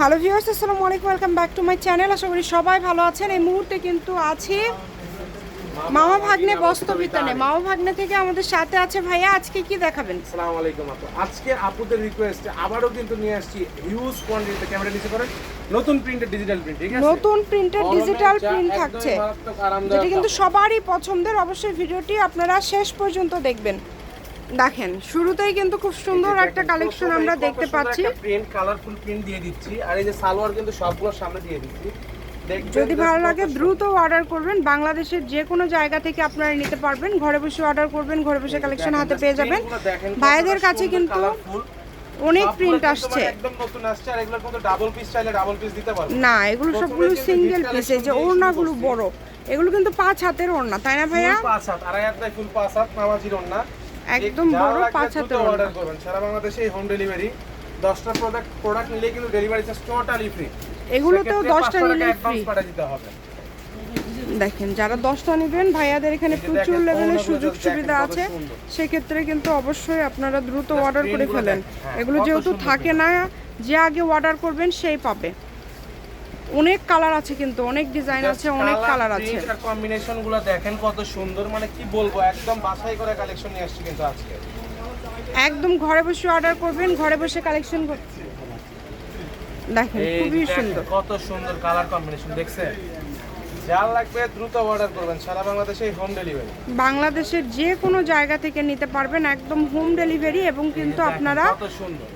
Hello viewers, আসসালামু আলাইকুম, welcome back to my channel. আশা করি সবাই ভালো আছেন। এই মুহূর্তে কিন্তু আছি মামা ভাগ্নে বস্ত্রবিতানে। মামা ভাগ্নে থেকে আমাদের সাথে আছে ভাইয়া। আজকে কি দেখাবেন? আসসালামু আলাইকুম আপু। আজকে আপুদের রিকোয়েস্টে আবারও কিন্তু নিয়ে আসছি হিউজ কোয়ান্টিটিতে, ক্যামেরা নিচে করেন, নতুন প্রিন্টেড ডিজিটাল প্রিন্ট। ঠিক আছে, নতুন প্রিন্টেড ডিজিটাল প্রিন্ট থাকছে, যেটা কিন্তু সবারই পছন্দের। অবশ্যই ভিডিওটি আপনারা শেষ পর্যন্ত দেখবেন। দেখেন, শুরুতেই কিন্তু খুব সুন্দর একটা কালেকশন আমরা দেখতে পাচ্ছি। প্রিন্ট কালারফুল প্রিন্ট দিয়ে দিচ্ছি, আর এই যে সালোয়ার কিন্তু সবগুলোর সামনে দিয়ে দিচ্ছি। যদি ভালো লাগে দ্রুত অর্ডার করবেন। বাংলাদেশের যে কোনো জায়গা থেকে আপনারা নিতে পারবেন। ঘরে বসে অর্ডার করবেন, ঘরে বসে কালেকশন হাতে পেয়ে যাবেন। ভাইদের কাছে কিন্তু অনেক প্রিন্ট আসছে, একদম নতুন আসছে। আর এগুলোর মধ্যে ডাবল পিস চাইলে ডাবল পিস দিতে পারবো না, এগুলো সবগুলো সিঙ্গেল পিস। এই যে ওড়নাগুলো বড়, এগুলো কিন্তু 5 হাতের ওড়না, তাই না ভাইয়া? 5 হাত, আড়াই হাত ফুল 5 হাত নামাজির ওড়না, একদম বড় 5 হাতের ওড়না। অর্ডার করবেন সারা বাংলাদেশে হোম ডেলিভারি। 10টা প্রোডাক্ট নিলে কিন্তু ডেলিভারি চার্জ টোটালি ফ্রি। এগুলোতেও 10টা নিলে ফ্রি। পাঠিয়ে দিতে হবে। দেখেন, যারা 10টা নেবেন, ভাইয়াদের এখানে প্রচুর লেভেলের সুযোগ সুবিধা আছে। সেক্ষেত্রে কিন্তু অবশ্যই আপনারা দ্রুত অর্ডার করে ফেলেন। এগুলো যেহেতু থাকে না, যে আগে অর্ডার করবেন সেই পাবে। অনেক কালার আছে, কিন্তু অনেক ডিজাইন আছে, অনেক কালার আছে। আর কম্বিনেশনগুলো দেখেন কত সুন্দর, মানে কি বলবো, একদম বাছাই করে কালেকশন নিয়ে আসছি কিন্তু আজকে। একদম ঘরে বসে অর্ডার করবেন, ঘরে বসে কালেকশন করতে। দেখেন, খুবই সুন্দর, কত সুন্দর কালার কম্বিনেশন। দেখছেন, যা লাগবে দ্রুত অর্ডার করবেন, সারা বাংলাদেশে হোম ডেলিভারি। বাংলাদেশের যে কোনো জায়গা থেকে নিতে পারবেন, একদম হোম ডেলিভারি। এবং কিন্তু আপনারা কত সুন্দর,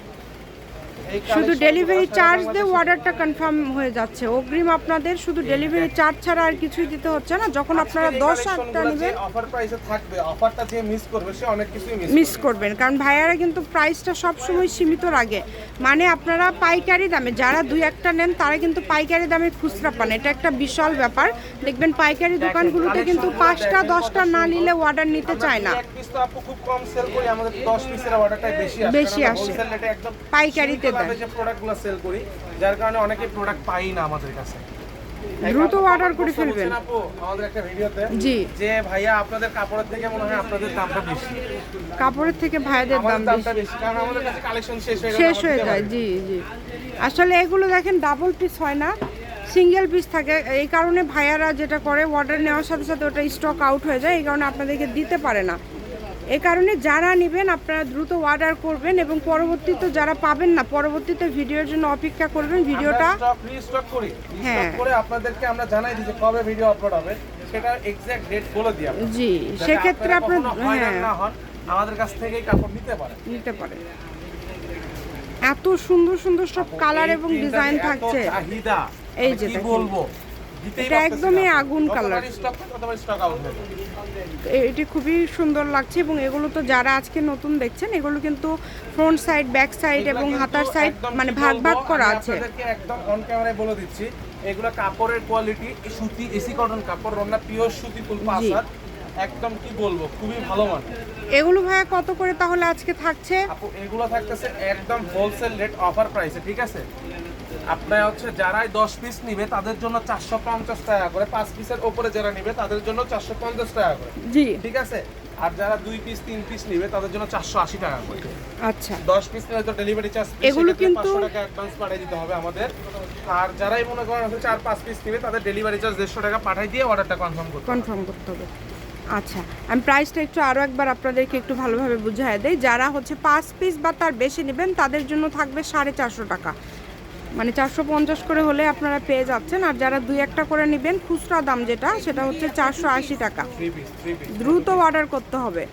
শুধু ডেলিভারি চার্জ দিয়ে অর্ডারটা কনফার্ম হয়ে যাচ্ছে। অগ্রিম আপনাদের শুধু ডেলিভারি চার্জ ছাড়া আর কিছুই দিতে হচ্ছে না। যখন আপনারা 10-8টা নেবেন, অফার প্রাইসে থাকবে, অফারটা যে মিস করবে সে অনেক কিছুই মিস করবেন। কারণ ভাইয়ারা কিন্তু প্রাইসটা সব সময় সীমিত রাখে। মানে আপনারা পাইকারি দামে, যারা 2-1টা নেন তারা কিন্তু পাইকারি দামে খুচরা পান। এটা একটা বিশাল ব্যাপার। দেখবেন পাইকারি দোকানগুলোতে কিন্তু 5টা 10টা না নিলে অর্ডার নিতে চায় না। এক পিস তো আপু খুব কম সেল করি, আমাদের 10 পিসের অর্ডারটাই বেশি আসে। হোলসেল রেটে একদম পাইকারিতে দেন, যে প্রোডাক্টগুলো সেল করি, যার কারণে অনেকে প্রোডাক্ট পাই না আমাদের কাছে। দ্রুত অর্ডার করে ফেলবেন। আপু আমাদের একটা ভিডিওতে জি, যে ভাইয়া আপনাদের কাপড়ের থেকে মনে হয় আপনাদের দামটা বেশি। কাপড়ের থেকে ভাইয়াদের দাম বেশি, কারণ আমাদের কাছে কালেকশন শেষ হয়ে যায়। জি জি, আসলে এগুলো দেখেন ডাবল পিস হয় না, সিঙ্গেল পিস থাকে। এই কারণে ভাইয়ারা যেটা করে, অর্ডার নেওয়ার সাথে সাথে ওটা স্টক আউট হয়ে যায়। এই কারণে আপনাদেরকে দিতে পারে না। এই কারণে যারা নেবেন আপনারা দ্রুত অর্ডার করবেন, এবং পরবর্তীতে যারা পাবেন না, পরবর্তীতে ভিডিওর জন্য অপেক্ষা করবেন। ভিডিওটা স্টক করি, স্টক করে আপনাদেরকে আমরা জানাই দিই যে কবে ভিডিও আপলোড হবে, সেটা এক্সাক্ট ডেট বলে দিই আপনাদের। জি, সেক্ষেত্রে আপনারা না হন, আমাদের কাছ থেকেই কাপড় নিতে পারেন। এত সুন্দর সুন্দর সব কালার এবং ডিজাইন থাকছে। এই যে কি বলবো, এটা একদমই আগুন কালার। এটি খুবই সুন্দর লাগছে। এবং এগুলো তো যারা আজকে নতুন দেখছেন, এগুলো কিন্তু ফ্রন্ট সাইড, ব্যাক সাইড এবং হাতার সাইড মানে ভাগ ভাগ করা আছে। একদম অন ক্যামেরায় বলে দিচ্ছি, এগুলো কাপড়ের কোয়ালিটি সুতি, এসি কটন কাপড়, রান্না পিওর সুতি ফুল 5 হাত, একদম কি বলবো, খুবই ভালো মান। এগুলো ভাইয়া কত করে তাহলে আজকে থাকছে? আপু এগুলো থাকতেছে একদম হোলসেল রেট, অফার প্রাইসে। ঠিক আছে, আপনার হচ্ছে যারাই 10 পিস নিবে তাদের জন্য 450 টাকা করে, 5 পিসের উপরে যারা নিবে তাদের জন্য 450 টাকা করে। জি, ঠিক আছে, আর যারা 2 পিস 3 পিস নিবে তাদের জন্য 480 টাকা করে। আচ্ছা, 10 পিস নিলে তো ডেলিভারি চার্জ এগুলো কিন্তু 500 টাকা অ্যাডভান্স পাঠিয়ে দিতে হবে আমাদের। আর যারাই মনে করেন 4-5 পিস নিবে তাদের ডেলিভারি চার্জ 150 টাকা পাঠিয়ে দিয়ে অর্ডারটা কনফার্ম করতে হবে। আচ্ছা, আমি প্রাইসটা একটু আরও একবার আপনাদেরকে একটু ভালোভাবে বুঝিয়ে দেই। যারা হচ্ছে 5 পিস বা তার বেশি নেবেন তাদের জন্য থাকবে 450 টাকা, মানে 450 করে হলে আপনারা পেয়ে যাচ্ছেন। আর যারা 2-1টা করে নেবেন, খুচরা দাম যেটা, সেটা হচ্ছে 480 টাকা। দ্রুত অর্ডার করতে হবে,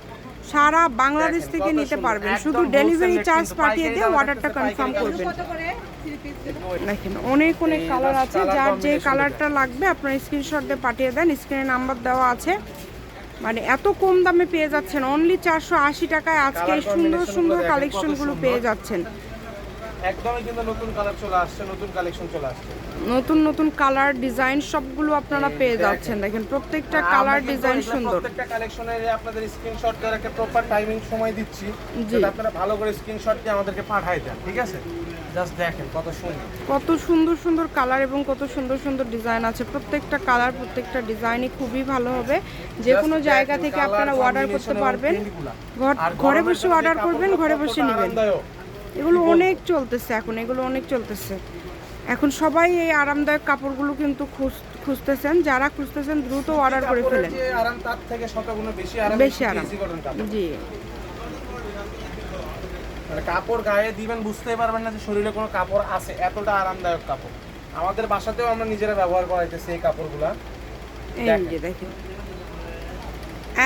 সারা বাংলাদেশ থেকে নিতে পারবেন। শুধু ডেলিভারি চার্জ পাঠিয়ে দিয়ে অর্ডারটা কনফার্ম করবেন। দেখেন, অনেক কালার আছে। যার যে কালারটা লাগবে আপনার স্ক্রিনশট দিয়ে পাঠিয়ে দেন, স্ক্রিনে নাম্বার দেওয়া আছে। মানে এত কম দামে পেয়ে যাচ্ছেন, অনলি 480 টাকায় আজকে এই সুন্দর সুন্দর কালেকশনগুলো পেয়ে যাচ্ছেন। একদমই কিন্তু নতুন কালার চলে আসছে, নতুন কালেকশন চলে আসছে, নতুন কালার ডিজাইন সবগুলো আপনারা পেয়ে যাচ্ছেন। দেখেন, প্রত্যেকটা কালার ডিজাইন সুন্দর। প্রত্যেকটা কালেকশনের আপনাদের স্ক্রিনশট দিয়ে একটা প্রপার টাইমিং সময় দিচ্ছি, যেটা আপনারা ভালো করে স্ক্রিনশট দিয়ে আমাদেরকে পাঠিয়ে দেন। ঠিক আছে, জাস্ট দেখেন কত সুন্দর কালার এবং কত সুন্দর সুন্দর ডিজাইন আছে। প্রত্যেকটা কালার, প্রত্যেকটা ডিজাইনই খুবই ভালো হবে। যে কোনো জায়গা থেকে আপনারা অর্ডার করতে পারবেন, ঘরে বসে অর্ডার করবেন, ঘরে বসে নেবেন। এগুলো অনেক চলতেছে এখন, এগুলো অনেক চলতেছে। এখন সবাই এই আরামদায়ক কাপড়গুলো কিন্তু খুঁজতেছেন, যারা খুঁজতেছেন দ্রুত অর্ডার করে ফেলেন। যে আরাম তার থেকে শতগুণ বেশি আরাম, বেশি আরাম। ইজি কটন কাপড়। জি, মানে কাপড় গায়ে দিবেন বুঝতেই পারবেন না যে শরীরে কোনো কাপড় আছে, এতটা আরামদায়ক কাপড়। আমাদের বাসাতেও আমরা নিজেরা ব্যবহার করাইতেছি এই কাপড়গুলা। এই যে দেখেন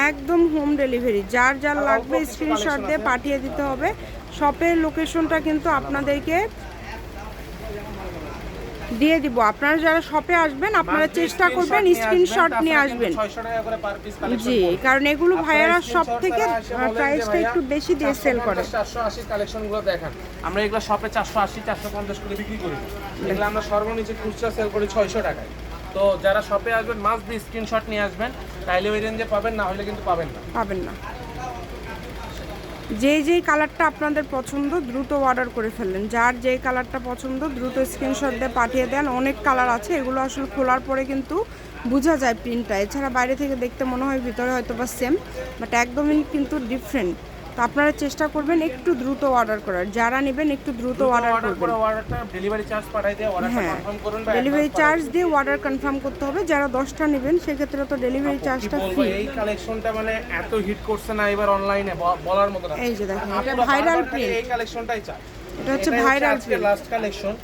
একদম হোম ডেলিভারি, যার যার লাগবে স্ক্রিনশট দিয়ে পাঠিয়ে দিতে হবে। শপের লোকেশনটা কিন্তু আপনাদেরকে দিয়ে দিব। আপনারা যারা শপে আসবেন আপনারা চেষ্টা করবেন স্ক্রিনশট নিয়ে আসবেন। 600 টাকা করে পার পিস কালেকশন। জি, কারণ এগুলো ভাইয়ারা সব থেকে প্রাইসটা একটু বেশি দিয়ে সেল করে। 480 কালেকশনগুলো দেখেন, আমরা এগুলো শপে 480 450 করে বিক্রি করি। এগুলো আমরা সর্বনিচে খুচরা সেল করি 600 টাকায়। তো যারা শপে আসবেন মাস্ট বি স্ক্রিনশট নিয়ে আসবেন, তাইলে ওই রেঞ্জে পাবেন, না হলে কিন্তু পাবেন না। যেই কালারটা আপনাদের পছন্দ দ্রুত অর্ডার করে ফেললেন। যার যেই কালারটা পছন্দ দ্রুত স্ক্রিনশট দিয়ে পাঠিয়ে দেন। অনেক কালার আছে, এগুলো আসলে খোলার পরে কিন্তু বোঝা যায় প্রিন্টটা। এছাড়া বাইরে থেকে দেখতে মনে হয় ভিতরে হয়তো বা সেম, বাট একদমই কিন্তু ডিফারেন্ট। তো আপনারা চেষ্টা করবেন একটু দ্রুত অর্ডার করার, যারা নেবেন একটু দ্রুত অর্ডার করবেন। অর্ডারটা ডেলিভারি চার্জ পাঠিয়ে দিয়ে অর্ডারটা কনফার্ম করুন। ডেলিভারি চার্জ দিয়ে অর্ডার কনফার্ম করতে হবে। যারা 10টা নেবেন সেক্ষেত্রে তো ডেলিভারি চার্জটা ফ্রি। এই কালেকশনটা মানে এত হিট করছে না এবার অনলাইনে, বলার মতো না। এই যে দেখেন এটা ভাইরাল প্রিন্ট, এই কালেকশনটাই চাই। এটা হচ্ছে ভাইরাল প্রিন্ট, লাস্ট কালেকশন,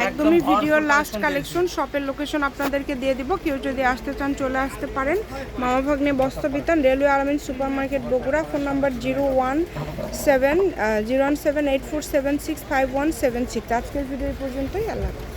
একদমই ভিডিওর লাস্ট কালেকশন। শপের লোকেশন আপনাদেরকে দিয়ে দিব, কেউ যদি আসতে চান চলে আসতে পারেন। মামা ভাগ্নে বস্ত্র বিতান, রেলওয়ে আলামিন super market Bogura. Phone number 01784765176। আজকের ভিডিও পর্যন্তই। আল্লাহ হাফেজ।